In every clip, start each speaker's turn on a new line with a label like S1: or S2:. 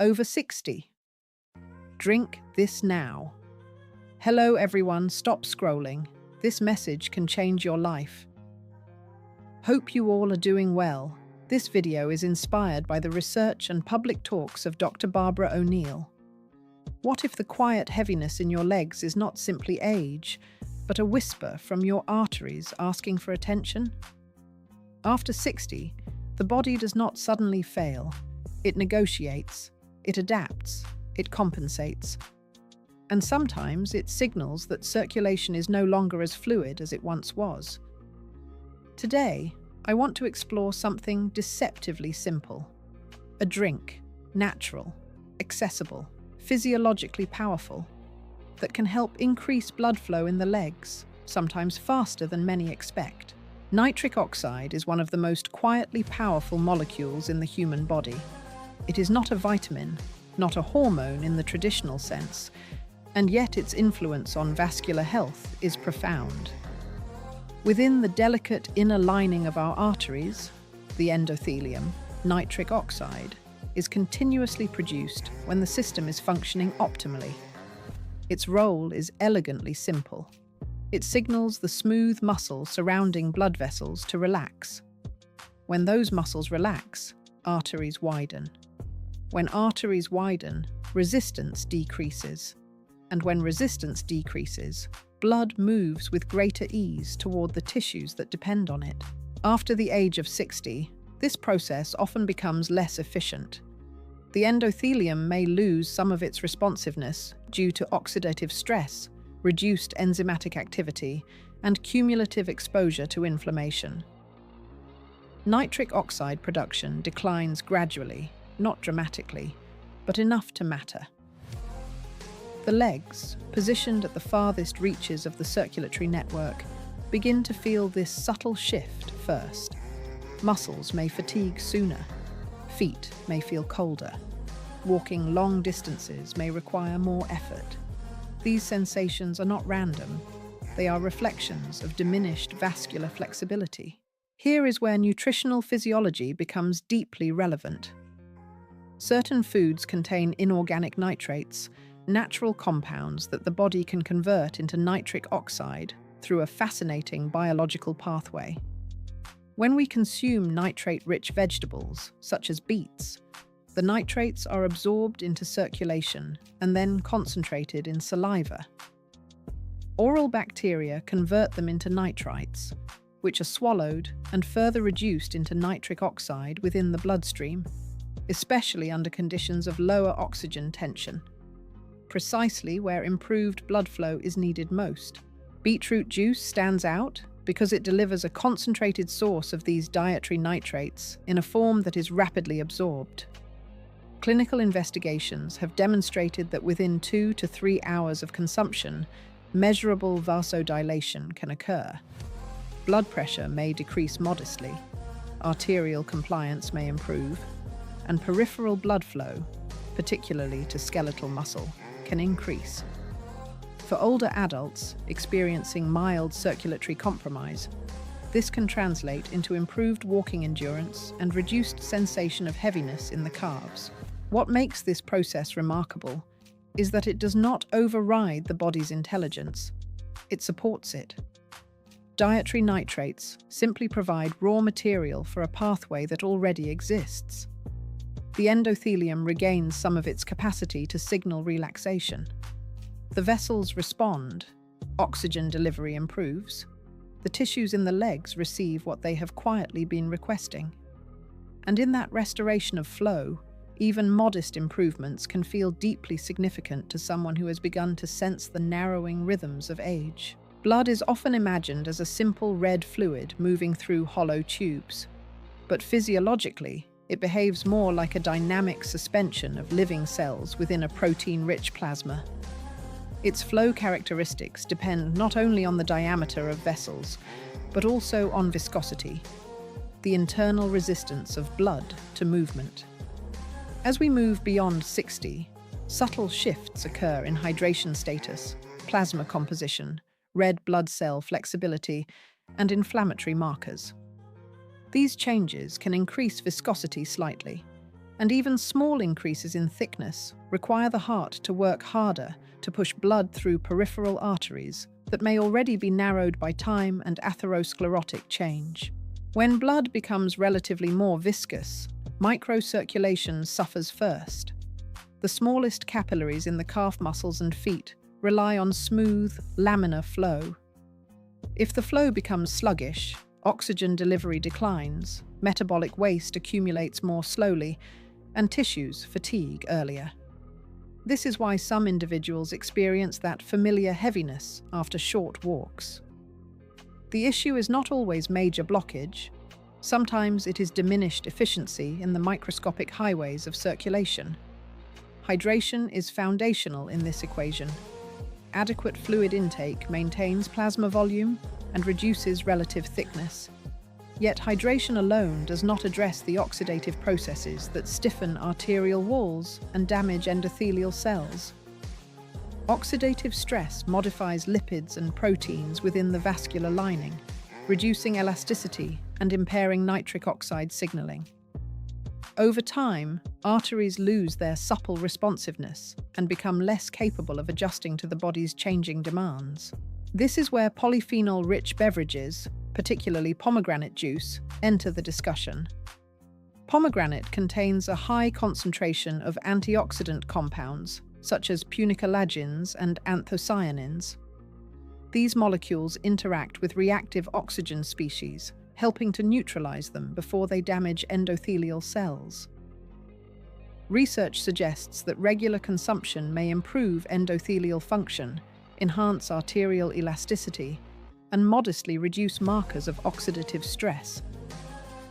S1: Over 60. Drink this now. Hello everyone, stop scrolling. This message can change your life. Hope you all are doing well. This video is inspired by the research and public talks of Dr. Barbara O'Neill. What if the quiet heaviness in your legs is not simply age, but a whisper from your arteries asking for attention? After 60, the body does not suddenly fail. It negotiates, it adapts, it compensates. And sometimes it signals that circulation is no longer as fluid as it once was. Today, I want to explore something deceptively simple. A drink, natural, accessible, physiologically powerful, that can help increase blood flow in the legs, sometimes faster than many expect. Nitric oxide is one of the most quietly powerful molecules in the human body. It is not a vitamin, not a hormone in the traditional sense, and yet its influence on vascular health is profound. Within the delicate inner lining of our arteries, the endothelium, nitric oxide is continuously produced when the system is functioning optimally. Its role is elegantly simple. It signals the smooth muscle surrounding blood vessels to relax. When those muscles relax, arteries widen. When arteries widen, resistance decreases. And when resistance decreases, blood moves with greater ease toward the tissues that depend on it. After the age of 60, this process often becomes less efficient. The endothelium may lose some of its responsiveness due to oxidative stress, reduced enzymatic activity, and cumulative exposure to inflammation. Nitric oxide production declines gradually, not dramatically, but enough to matter. The legs, positioned at the farthest reaches of the circulatory network, begin to feel this subtle shift first. Muscles may fatigue sooner. Feet may feel colder. Walking long distances may require more effort. These sensations are not random. They are reflections of diminished vascular flexibility. Here is where nutritional physiology becomes deeply relevant. Certain foods contain inorganic nitrates, natural compounds that the body can convert into nitric oxide through a fascinating biological pathway. When we consume nitrate-rich vegetables, such as beets, the nitrates are absorbed into circulation and then concentrated in saliva. Oral bacteria convert them into nitrites, which are swallowed and further reduced into nitric oxide within the bloodstream, especially under conditions of lower oxygen tension, precisely where improved blood flow is needed most. Beetroot juice stands out because it delivers a concentrated source of these dietary nitrates in a form that is rapidly absorbed. Clinical investigations have demonstrated that within 2 to 3 hours of consumption, measurable vasodilation can occur. Blood pressure may decrease modestly, arterial compliance may improve, and peripheral blood flow, particularly to skeletal muscle, can increase. For older adults experiencing mild circulatory compromise, this can translate into improved walking endurance and reduced sensation of heaviness in the calves. What makes this process remarkable is that it does not override the body's intelligence. It supports it. Dietary nitrates simply provide raw material for a pathway that already exists. The endothelium regains some of its capacity to signal relaxation. The vessels respond, oxygen delivery improves, the tissues in the legs receive what they have quietly been requesting. And in that restoration of flow, even modest improvements can feel deeply significant to someone who has begun to sense the narrowing rhythms of age. Blood is often imagined as a simple red fluid moving through hollow tubes, but physiologically, it behaves more like a dynamic suspension of living cells within a protein-rich plasma. Its flow characteristics depend not only on the diameter of vessels, but also on viscosity, the internal resistance of blood to movement. As we move beyond 60, subtle shifts occur in hydration status, plasma composition, red blood cell flexibility, and inflammatory markers. These changes can increase viscosity slightly, And even small increases in thickness require the heart to work harder to push blood through peripheral arteries that may already be narrowed by time and atherosclerotic change. When blood becomes relatively more viscous, microcirculation suffers first. The smallest capillaries in the calf muscles and feet rely on smooth, laminar flow. If the flow becomes sluggish, oxygen delivery declines, metabolic waste accumulates more slowly, and tissues fatigue earlier. This is why some individuals experience that familiar heaviness after short walks. The issue is not always major blockage. Sometimes it is diminished efficiency in the microscopic highways of circulation. Hydration is foundational in this equation. Adequate fluid intake maintains plasma volume and reduces relative thickness. Yet hydration alone does not address the oxidative processes that stiffen arterial walls and damage endothelial cells. Oxidative stress modifies lipids and proteins within the vascular lining, reducing elasticity and impairing nitric oxide signaling. Over time, arteries lose their supple responsiveness and become less capable of adjusting to the body's changing demands. This is where polyphenol-rich beverages, particularly pomegranate juice, enter the discussion. Pomegranate contains a high concentration of antioxidant compounds, such as punicalagins and anthocyanins. These molecules interact with reactive oxygen species, helping to neutralize them before they damage endothelial cells. Research suggests that regular consumption may improve endothelial function, enhance arterial elasticity, and modestly reduce markers of oxidative stress.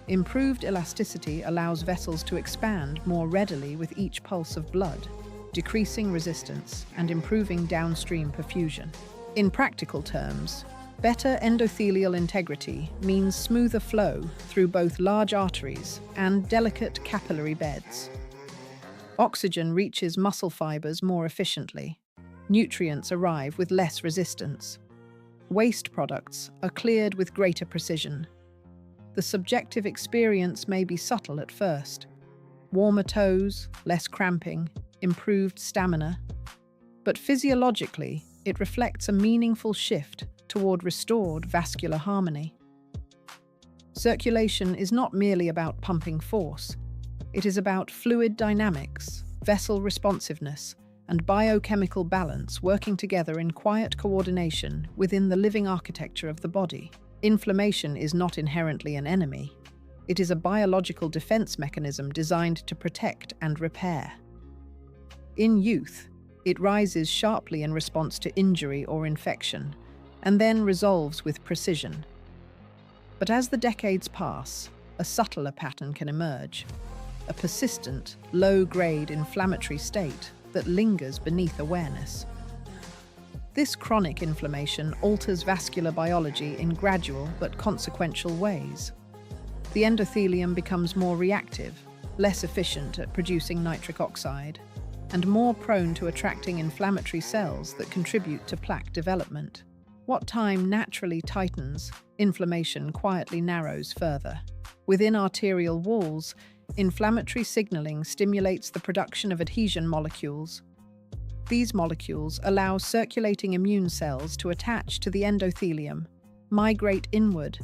S1: Improved elasticity allows vessels to expand more readily with each pulse of blood, decreasing resistance and improving downstream perfusion. In practical terms, better endothelial integrity means smoother flow through both large arteries and delicate capillary beds. Oxygen reaches muscle fibers more efficiently. Nutrients arrive with less resistance. Waste products are cleared with greater precision. The subjective experience may be subtle at first. Warmer toes, less cramping, improved stamina. But physiologically, it reflects a meaningful shift toward restored vascular harmony. Circulation is not merely about pumping force. It is about fluid dynamics, vessel responsiveness, and biochemical balance working together in quiet coordination within the living architecture of the body. Inflammation is not inherently an enemy. It is a biological defense mechanism designed to protect and repair. In youth, it rises sharply in response to injury or infection, and then resolves with precision. But as the decades pass, a subtler pattern can emerge, a persistent, low-grade inflammatory state that lingers beneath awareness. This chronic inflammation alters vascular biology in gradual but consequential ways. The endothelium becomes more reactive, less efficient at producing nitric oxide, and more prone to attracting inflammatory cells that contribute to plaque development. What time naturally tightens, inflammation quietly narrows further. Within arterial walls, inflammatory signaling stimulates the production of adhesion molecules. These molecules allow circulating immune cells to attach to the endothelium, migrate inward,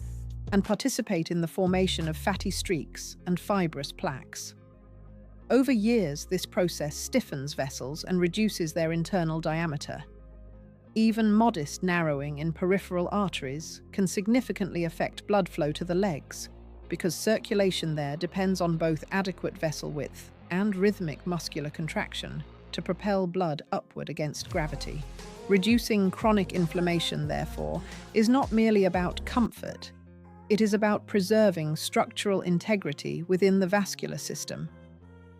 S1: and participate in the formation of fatty streaks and fibrous plaques. Over years, this process stiffens vessels and reduces their internal diameter. Even modest narrowing in peripheral arteries can significantly affect blood flow to the legs, because circulation there depends on both adequate vessel width and rhythmic muscular contraction to propel blood upward against gravity. Reducing chronic inflammation, therefore, is not merely about comfort. It is about preserving structural integrity within the vascular system.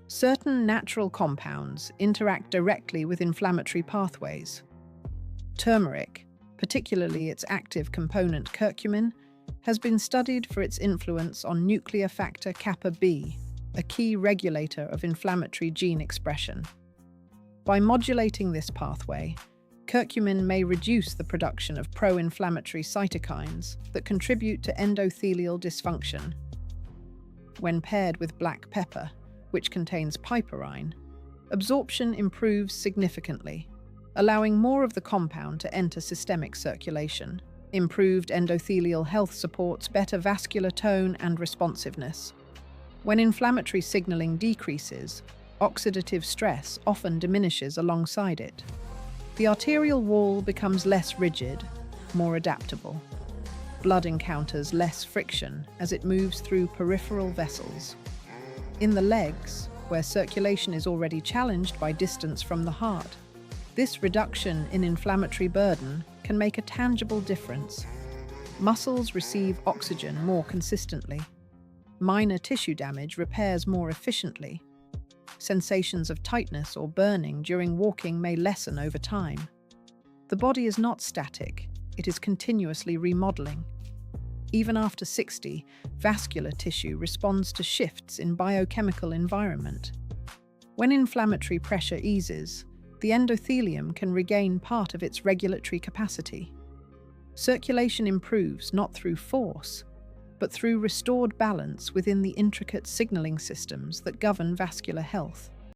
S1: Certain natural compounds interact directly with inflammatory pathways. Turmeric, particularly its active component curcumin, has been studied for its influence on nuclear factor kappa B, a key regulator of inflammatory gene expression. By modulating this pathway, curcumin may reduce the production of pro-inflammatory cytokines that contribute to endothelial dysfunction. When paired with black pepper, which contains piperine, absorption improves significantly, allowing more of the compound to enter systemic circulation. Improved endothelial health supports better vascular tone and responsiveness. When inflammatory signaling decreases, oxidative stress often diminishes alongside it. The arterial wall becomes less rigid, more adaptable. Blood encounters less friction as it moves through peripheral vessels. In the legs, where circulation is already challenged by distance from the heart, this reduction in inflammatory burden can make a tangible difference. Muscles receive oxygen more consistently. Minor tissue damage repairs more efficiently. Sensations of tightness or burning during walking may lessen over time. The body is not static, it is continuously remodeling. Even after 60, vascular tissue responds to shifts in biochemical environment. When inflammatory pressure eases, the endothelium can regain part of its regulatory capacity. Circulation improves not through force, but through restored balance within the intricate signaling systems that govern vascular health.